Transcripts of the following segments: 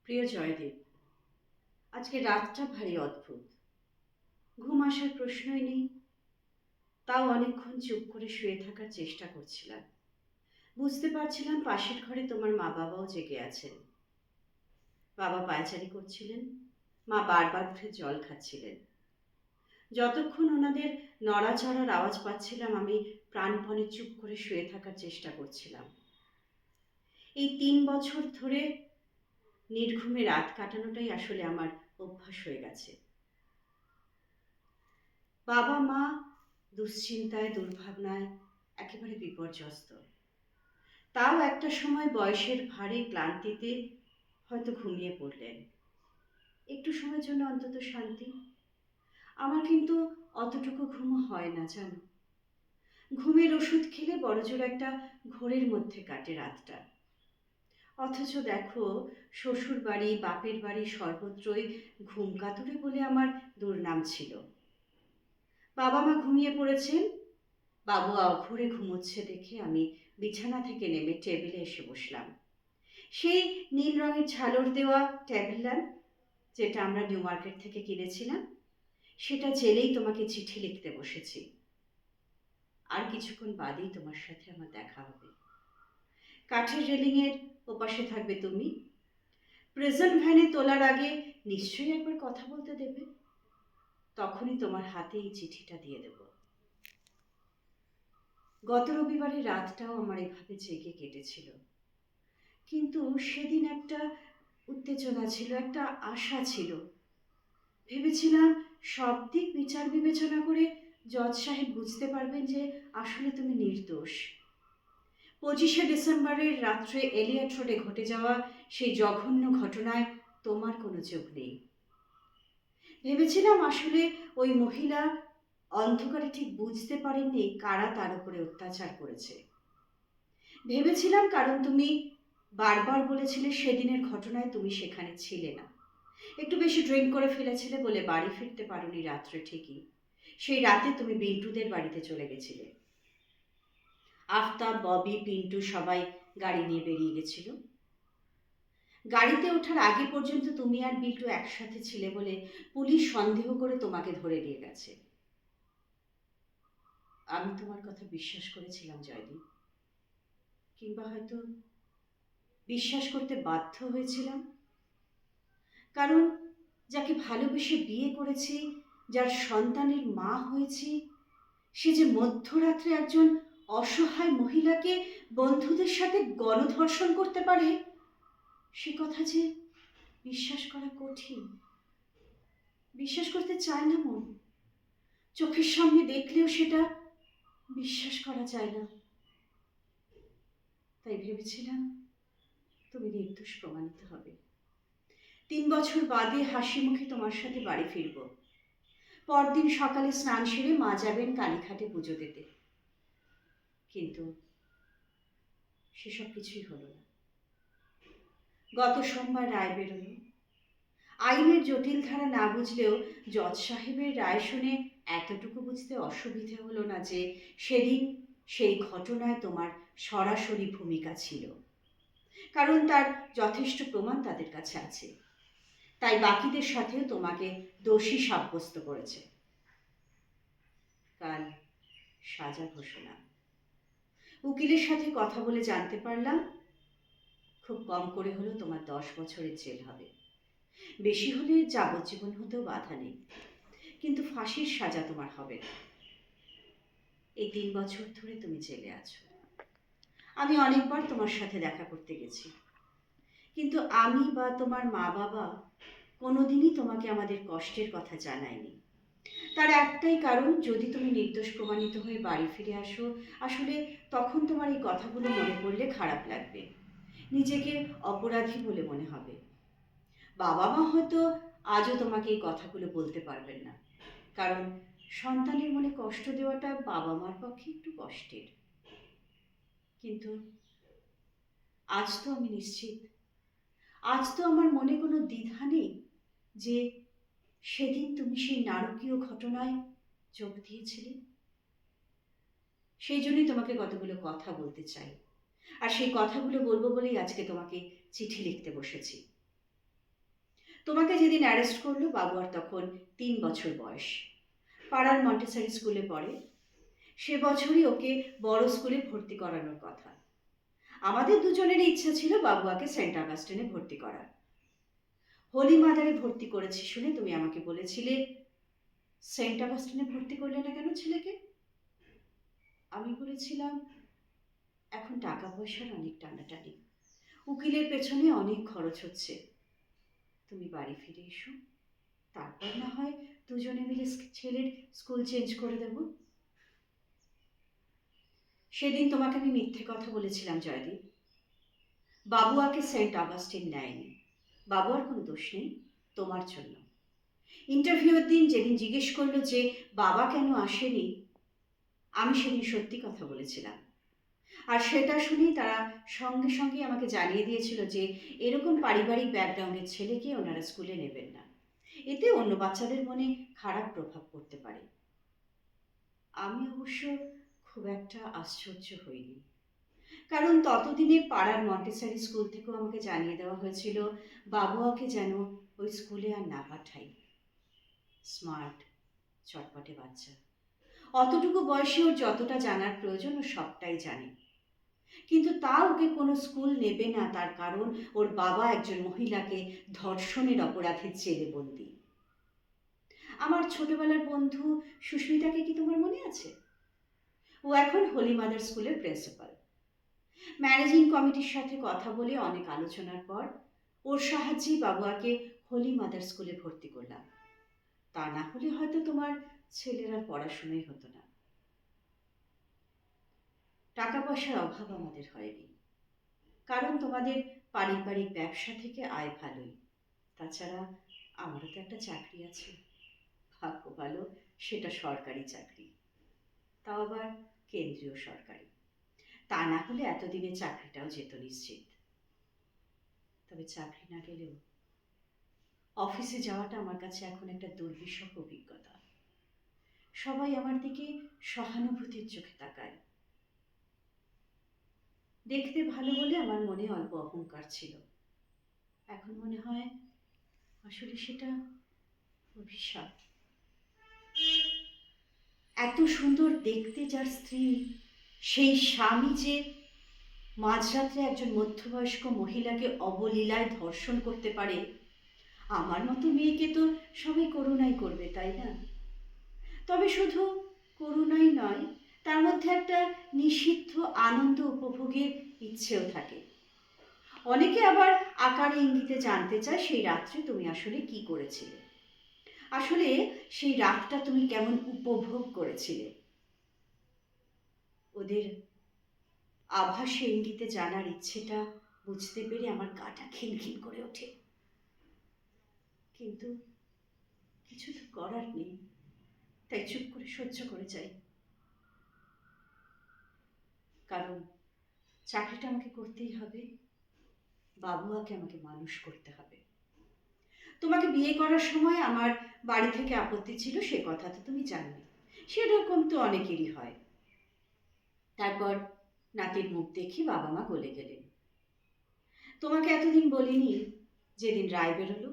প্রিয় জয়দেব, আজকে রাতটা ভারী অদ্ভুত। ঘুম আসার প্রশ্নই নেই, তাও অনেকক্ষণ চুপ করে শুয়ে থাকার চেষ্টা করছিলাম। বুঝতে পারছিলাম পাশের ঘরে তোমার মা বাবাও জেগে আছেন। বাবা পায়চারি করছিলেন, মা বারবার উঠে জল খাচ্ছিলেন। যতক্ষণ ওনাদের নড়াচড়ার আওয়াজ পাচ্ছিলাম, আমি প্রাণপণে চুপ করে শুয়ে থাকার চেষ্টা করছিলাম। এই 3 বছর ধরে নির্ঘুমে রাত কাটানোটাই আসলে আমার অভ্যাস হয়ে গেছে। বাবা মা দুশ্চিন্তায় দুর্ভাবনায় একেবারে বিপর্যস্ত। তাও একটা সময় বয়সের ভারে ক্লান্তিতে হয়তো ঘুমিয়ে পড়লেন। একটু সময়ের জন্য অন্তত শান্তি। আমার কিন্তু অতটুকু ঘুমও হয় না জানো। ঘুমের ওষুধ খেলে বড়জোর একটা ঘোরের মধ্যে কাটে রাতটা। অথচ দেখো, শ্বশুর বাড়ি বাপের বাড়ি সর্বত্রই ঘুম কাতুরে বলে আমার দুর্নাম ছিল। বাবা মা ঘুমিয়ে পড়েছেন, বাবু অঘোরে ঘুমোচ্ছে দেখে আমি বিছানা থেকে নেমে টেবিলে এসে বসলাম। সেই নীল রঙের ঝালর দেওয়া টেবিল ল্যাম্প, যেটা আমরা নিউ মার্কেট থেকে কিনেছিলাম, সেটা জেলেই তোমাকে চিঠি লিখতে বসেছি। আর কিছুক্ষণ বাদেই তোমার সাথে আমার দেখা হবে। কাঠের রেলিংয়ের ওপাশে থাকবে তুমি। প্রেজেন্ট ভ্যানে তোলার আগে নিশ্চয়ই একবার কথা বলতে দেবে। তখনই তোমার হাতে এই চিঠিটা দিয়ে দেব। গত রবিবারের রাতটাও আমার এভাবে জেগে কেটেছিল, কিন্তু সেদিন একটা উত্তেজনা ছিল, একটা আশা ছিল। ভেবেছিলাম সব দিক বিচার বিবেচনা করে জজ সাহেব বুঝতে পারবেন যে আসলে তুমি নির্দোষ। 25শে ডিসেম্বরের রাত্রে এলিয়ট রোডে ঘটে যাওয়া সেই জঘন্য ঘটনায় তোমার কোনো চোখ নেই। ভেবেছিলাম আসলে ওই মহিলা অন্ধকারে ঠিক বুঝতে পারেননি কারা তার উপরে অত্যাচার করেছে। ভেবেছিলাম কারণ তুমি বারবার বলেছিলে সেদিনের ঘটনায় তুমি সেখানে ছিলে না। একটু বেশি ড্রিঙ্ক করে ফেলেছিলে বলে বাড়ি ফিরতে পারোনি রাত্রে ঠিকই। সেই রাতে তুমি বিন্টুদের বাড়িতে চলে গেছিলে। আফতাব, ববি, পিন্টু সবাই গাড়ি নিয়ে বেরিয়ে গেছিল। গাড়িতে ওঠার আগে পর্যন্ত তুমি আর বিল্টু একসাথে ছিলে বলে পুলিশ সন্দেহ করে তোমাকে ধরে নিয়ে গেছে। আমি তোমার কথা বিশ্বাস করেছিলাম জয়দীপ, কিংবা হয়তো বিশ্বাস করতে বাধ্য হয়েছিলাম। কারণ যাকে ভালোবেসে বিয়ে করেছি, যার সন্তানের মা হয়েছি, সে যে মধ্যরাত্রে একজন অসহায় মহিলাকে বন্ধুদের সাথে গণধর্ষণ করতে পারে, সে কথা যে বিশ্বাস করা কঠিন। বিশ্বাস করতে চায় না মন। চোখের সামনে দেখলেও সেটা বিশ্বাস করা যায় না। তাই ভেবেছিলাম তুমি নির্দোষ প্রমাণিত হবে। 3 বছর বাদে হাসি মুখে তোমার সাথে বাড়ি ফিরব। পরদিন সকালে স্নান সেরে মা যাবেন কালীঘাটে পুজো দিতে। কিন্তু সেসব কিছুই হলো না। গত সোমবার রায় বেরোলো। আইনের জটিল ধারা না বুঝলেও জজ সাহেবের রায় শুনে এতটুকু বুঝতে অসুবিধে হলো না যে সেদিন সেই ঘটনায় তোমার সরাসরি ভূমিকা ছিল। কারণ তার যথেষ্ট প্রমাণ তাদের কাছে আছে। তাই বাকিদের সাথেও তোমাকে দোষী সাব্যস্ত করেছে। কাল সাজা ঘোষণা। উকিলের সাথে কথা বলে জানতে পারলাম খুব কম করে হলেও তোমার 10 বছরের জেল হবে। বেশি হলে যাবজ্জীবন হতেও বাধা নেই, কিন্তু ফাঁসির সাজা তোমার হবে না। এই 3 বছর ধরে তুমি জেলে আছো। আমি অনেকবার তোমার সাথে দেখা করতে গেছি, কিন্তু আমি বা তোমার মা বাবা কোনোদিনই তোমাকে আমাদের কষ্টের কথা জানায়নি। তার একটাই কারণ, যদি তুমি নির্দোষ প্রমাণিত হয়ে বাড়ি ফিরে আসো, আসলে তখন তোমার এই কথাগুলো মনে পড়লে খারাপ লাগবে, নিজেকে অপরাধী বলে মনে হবে। বাবা মা হয়তো আজও তোমাকে এই কথাগুলো বলতে পারবেন না, কারণ সন্তানের মনে কষ্ট দেওয়াটা বাবা মার পক্ষে একটু কষ্টের। কিন্তু আজ তো আমি নিশ্চিত, আজ তো আমার মনে কোনো দ্বিধা নেই যে সেদিন তুমি সেই নারকীয় ঘটনায় যোগ দিয়েছিলে। সেই জন্যই তোমাকে কতগুলো কথা বলতে চাই, আর সেই কথাগুলো বলবো বলেই আজকে তোমাকে চিঠি লিখতে বসেছি। তোমাকে যেদিন অ্যারেস্ট করলো বাবু আর তখন 3 বছর বয়স। পাড়ার মন্টেসরি স্কুলে পড়ে। সে বছরই ওকে বড় স্কুলে ভর্তি করানোর কথা। আমাদের দুজনেরই ইচ্ছা ছিল বাবুয়াকে সেন্ট অগাস্টিনে ভর্তি করার। হোলি মাদারে ভর্তি করেছি শুনে তুমি আমাকে বলেছিলে, সেন্ট অগাস্টিনে ভর্তি করলে না কেন ছেলেকে? আমি বলেছিলাম, এখন টাকা পয়সার অনেক টানাটানি, উকিলের পেছনে অনেক খরচ হচ্ছে, তুমি বাড়ি ফিরে এসো, তারপর না হয় দুজনে মিলে ছেলের স্কুল চেঞ্জ করে দেব। সেদিন তোমাকে আমি মিথ্যে কথা বলেছিলাম জয়দীপ। বাবুয়াকে সেন্ট অগাস্টিন নেয়নি। বাবুয়ার কোনো দোষ নেই, তোমার জন্য। ইন্টারভিউর দিন যেদিন জিজ্ঞেস করলো যে বাবা কেন আসেনি, আমি সেদিন সত্যি কথা বলেছিলাম। আর সেটা শুনেই তারা সঙ্গে সঙ্গে আমাকে জানিয়ে দিয়েছিল যে এরকম পারিবারিক ব্যাকগ্রাউন্ডের ছেলেকে ওনারা স্কুলে নেবেন না, এতে অন্য বাচ্চাদের মনে খারাপ প্রভাব পড়তে পারে। আমি অবশ্য খুব একটা আশ্চর্য হইনি, কারণ ততদিনে পাড়ার মন্টেসরি স্কুল থেকেও আমাকে জানিয়ে দেওয়া হয়েছিল বাবুয়াকে যেন ওই স্কুলে আর না পাঠাই। স্মার্ট, চটপটে বাচ্চা, অতটুকু বয়সে ওর যতটা জানার প্রয়োজন ও সবটাই জানে। কিন্তু তা ওকে কোনো স্কুল নেবে না, তার কারণ ওর বাবা একজন মহিলাকে ধর্ষণের অপরাধে জেলে বন্দী। আমার ছোটবেলার বন্ধু সুস্মিতাকে কি তোমার মনে আছে? ও এখন হোলি মাদার স্কুলের প্রিন্সিপাল। ম্যানেজিং কমিটির সাথে কথা বলে অনেক আলোচনার পর ওর সাহায্যেই বাবুয়াকে হোলি মাদার স্কুলে ভর্তি করলাম। তা না হলে হয়তো তোমার ছেলের আর পড়াশোনাই হতো না। টাকা পয়সার অভাব আমাদের হয়নি, কারণ তোমাদের পারিবারিক ব্যবসা থেকে আয় ভালোই। তাছাড়া আমারও তো একটা চাকরি আছে, ভাগ্য ভালো সেটা সরকারি চাকরি, তাও আবার কেন্দ্রীয় সরকারি। তা না হলে এতদিনে চাকরিটাও যেত নিশ্চিত। তবে চাকরি না গেলেও অফিসে যাওয়াটা আমার কাছে এখন একটা দুর্বিষহ অভিজ্ঞতা। সবাই আমার দিকে সহানুভূতির চোখে তাকায়। দেখতে ভালো বলে আমার মনে অল্প অহংকার ছিল, এখন মনে হয় আসলে সেটা অভিশাপ। এত সুন্দর দেখতে যার স্ত্রী, সেই স্বামী যে মাঝরাত্রে একজন মধ্যবয়স্ক মহিলাকে অবলীলায় ধর্ষণ করতে পারে, আমার মতো মেয়েকে তো সবাই করুণাই করবে, তাই না? তবে শুধু করুণাই নয়, তার মধ্যে একটা নিষিদ্ধ আনন্দ উপভোগের ইচ্ছেও থাকে। অনেকে আবার আকারে ইঙ্গিতে জানতে চায় সেই রাত্রে তুমি আসলে কি করেছিলে, আসলে সেই রাতটা তুমি কেমন উপভোগ করেছিলে। ওদের আভাসে ইঙ্গিতে জানার ইচ্ছেটা বুঝতে পেরে আমার গাটা খিনখিন করে ওঠে। কিন্তু কিছু তো করার নেই, তাই চুপ করে সহ্য করে যাই। কারণ চাকরিটা আমাকে করতেই হবে, বাবুয়াকে আমাকে মানুষ করতে হবে। তোমাকে বিয়ে করার সময় আমার বাড়ি থেকে আপত্তি ছিল, সে কথা তো তুমি জানবে, সেরকম তো অনেকেরই হয়। তারপর নাতির মুখ দেখে বাবা মা গলে গেলেন। তোমাকে এতদিন বলিনি, যেদিন রায় বেরোলো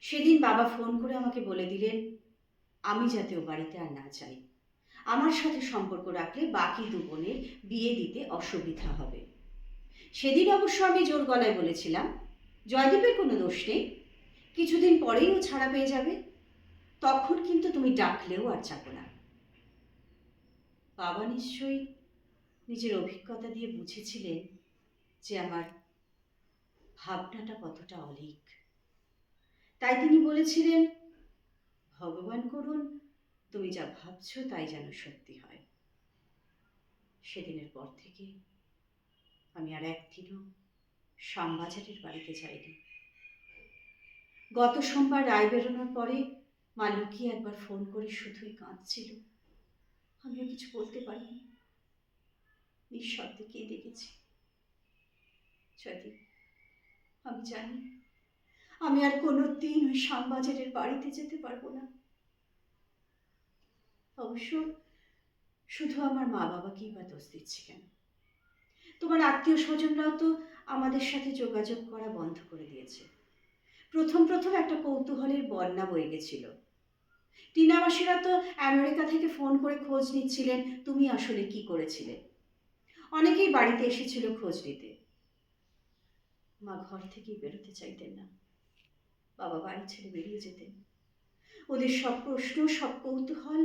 সেদিন বাবা ফোন করে আমাকে বলে দিলেন আমি যাতে ও বাড়িতে আর না যাই, আমার সাথে সম্পর্ক রাখলে বাকি 2 বোনের বিয়ে দিতে অসুবিধা হবে। সেদিন অবশ্য আমি জোর গলায় বলেছিলাম জয়দীপের কোনো দোষ নেই, কিছুদিন পরেই ও ছাড়া পেয়ে যাবে, তখন কিন্তু তুমি ডাকলেও আর যাবো না। বাবা নিশ্চয়ই নিজের অভিজ্ঞতা দিয়ে বুঝেছিলেন যে আমার ভাবনাটা কতটা অলীক, তাই তিনি বলেছিলেন ভগবান করুন তুমি যা ভাবছো তাই যেন সত্যি হয়। সেদিনের পর থেকে আমি আর একদিনও শ্যামবাজারের বাড়িতে যাইনি। গত সোমবার রায় বেরোনোর পরে মা লুকিয়ে একবার ফোন করে শুধুই কাঁদছিল, আমিও কিছু বলতে পারিনি, নিঃশব্দে কেঁদে গেছি। যদি আমি জানি আমি আর কোনোদিন ওই শ্যামবাজারের বাড়িতে যেতে পারবো না। অবশ্য শুধু আমার মা বাবাকেই বা দোষ দিচ্ছি কেন? তোমার আত্মীয় স্বজনরাও তো আমাদের সাথে যোগাযোগ করা বন্ধ করে দিয়েছে। প্রথম প্রথম একটা কৌতূহলের বন্যা বয়ে গেছিল। টিনা মাসিরা তো আমেরিকা থেকে ফোন করে খোঁজ নিচ্ছিলেন তুমি আসলে কি করেছিলে। অনেকেই বাড়িতে এসেছিল খোঁজ নিতে। মা ঘর থেকেই বেরোতে চাইতেন না, বাবা বাড়ি ছেড়ে বেরিয়ে যেতেন। ওদের সব প্রশ্ন, সব কৌতূহল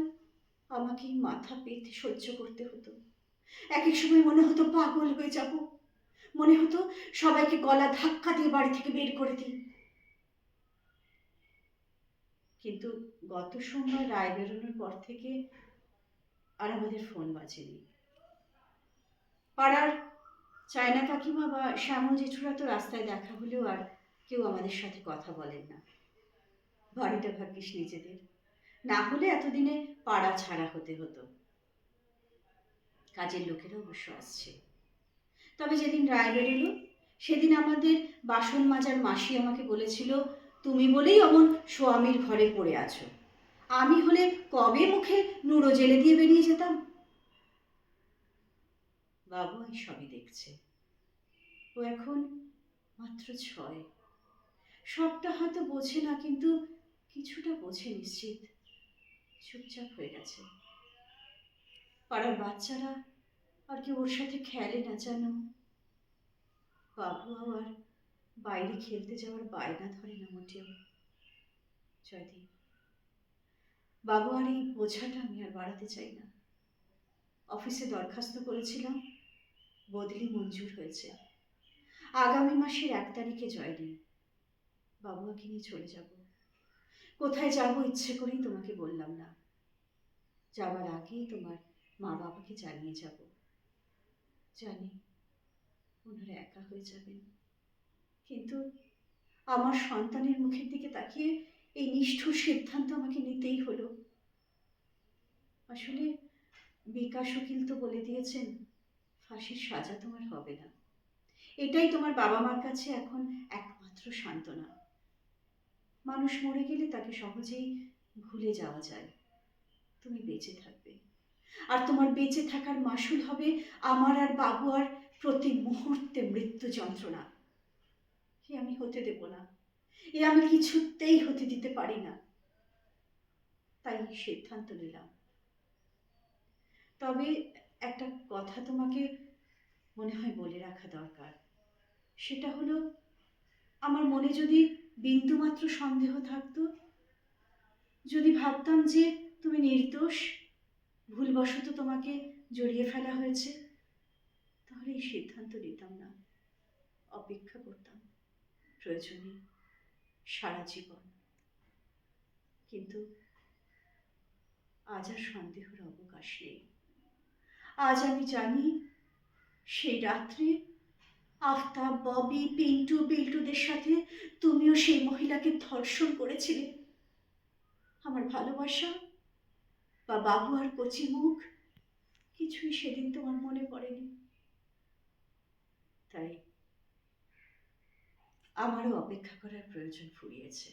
আমাকেই মাথা পেতে সহ্য করতে হতো। এক এক সময় মনে হতো পাগল হয়ে যাব, মনে হতো সবাইকে গলা ধাক্কা দিয়ে বাড়ি থেকে বের করে দিই। কিন্তু গত সোমবার রায় বেরোনোর পর থেকে আর আমাদের ফোন বাজেনি। পাড়ার চায়না কাকিমা বা শ্যামল জেঠুরা তো রাস্তায় দেখা হলেও আর কেউ আমাদের সাথে কথা বলেন না। বাড়িটা ভাগ্যিস নিজেদের, না হলে এতদিনে পাড়া ছাড়া হতে হতো। কাজের লোকেরা অবশ্য আসছে। তবে যেদিন রায় বেরোলো সেদিন আমাদের বাসন মাজার মাসি আমাকে বলেছিল তুমি বলেই অমন স্বামীর ঘরে পড়ে আছো, আমি হলে কবে মুখে নুড়ো জেলে দিয়ে বেরিয়ে যেতাম। বাবু এই সবই দেখছে। ও এখন মাত্র 6। সবটা হয়তো বোঝে না, কিন্তু কিছুটা বোঝে নিশ্চিত। চুপচাপ হয়ে গেছে। পাড়ার বাচ্চারা আর কেউ ওর সাথে খেলে না জানো। বাবু আবার বাইরে খেলতে যাওয়ার বায়না ধরে না মোটেও। জয়দীপ, বাবু আর এই বোঝাটা আমি আর বাড়াতে চাই না। অফিসে দরখাস্ত করেছিলাম, বদলি মঞ্জুর হয়েছে। আগামী মাসের 1 তারিখে জয়েনিং। বাবুকে নিয়ে চলে যাব। কোথায় যাব ইচ্ছে করেই তোমাকে বললাম না। যাবার আগেই তোমার মা বাবাকে জানিয়ে যাব। জানি ওনারা একা হয়ে যাবেন, কিন্তু আমার সন্তানের মুখের দিকে তাকিয়ে এই নিষ্ঠুর সিদ্ধান্ত আমাকে নিতেই হলো। আসলে বিকাশ উকিল তো বলে দিয়েছেন ফাঁসির সাজা তোমার হবে না। এটাই তোমার বাবা মার কাছে এখন একমাত্র সান্ত্বনা। মানুষ মরে গেলে তাকে সহজেই ভুলে যাওয়া যায়, তুমি বেঁচে থাকবে। আর তোমার বেঁচে থাকার মাসুল হবে আমার আর বাবু আর প্রতি মুহূর্তে মৃত্যু যন্ত্রণা। এ আমি হতে দেব না, এ আমি কিছুতেই হতে দিতে পারি না। তাই সিদ্ধান্ত নিলাম। তবে একটা কথা তোমাকে মনে হয় বলে রাখা দরকার। সেটা হলো, আমার মনে যদি বিন্দুমাত্র সন্দেহ থাকতো, যদি ভাবতাম যে তুমি নির্দোষ, ভুলবশত তোমাকে জড়িয়ে ফেলা হয়েছে, তাহলে এই সিদ্ধান্ত নিতাম না, অপেক্ষা করতাম প্রয়োজনে সারা জীবন। কিন্তু আজ আর সন্দেহের অবকাশ নেই। আজ আমি জানি সেই রাত্রে আফতাব, ববি, পিন্টু, বিল্টুদের সাথে তুমিও সেই মহিলাকে ধর্ষণ করেছিলে। আমার ভালোবাসা বা বাবু আর কচি মুখ কিছুই সেদিন তোমার মনে পড়েনি। তাই আমারও অপেক্ষা করার প্রয়োজন ফুরিয়েছে।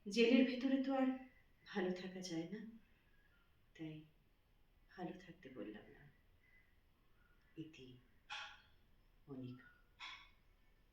জেলের ভেতরে তো আর ভালো থাকা যায় না, তাই ভালো থাকতে বললাম না। ইতি, মনিকা।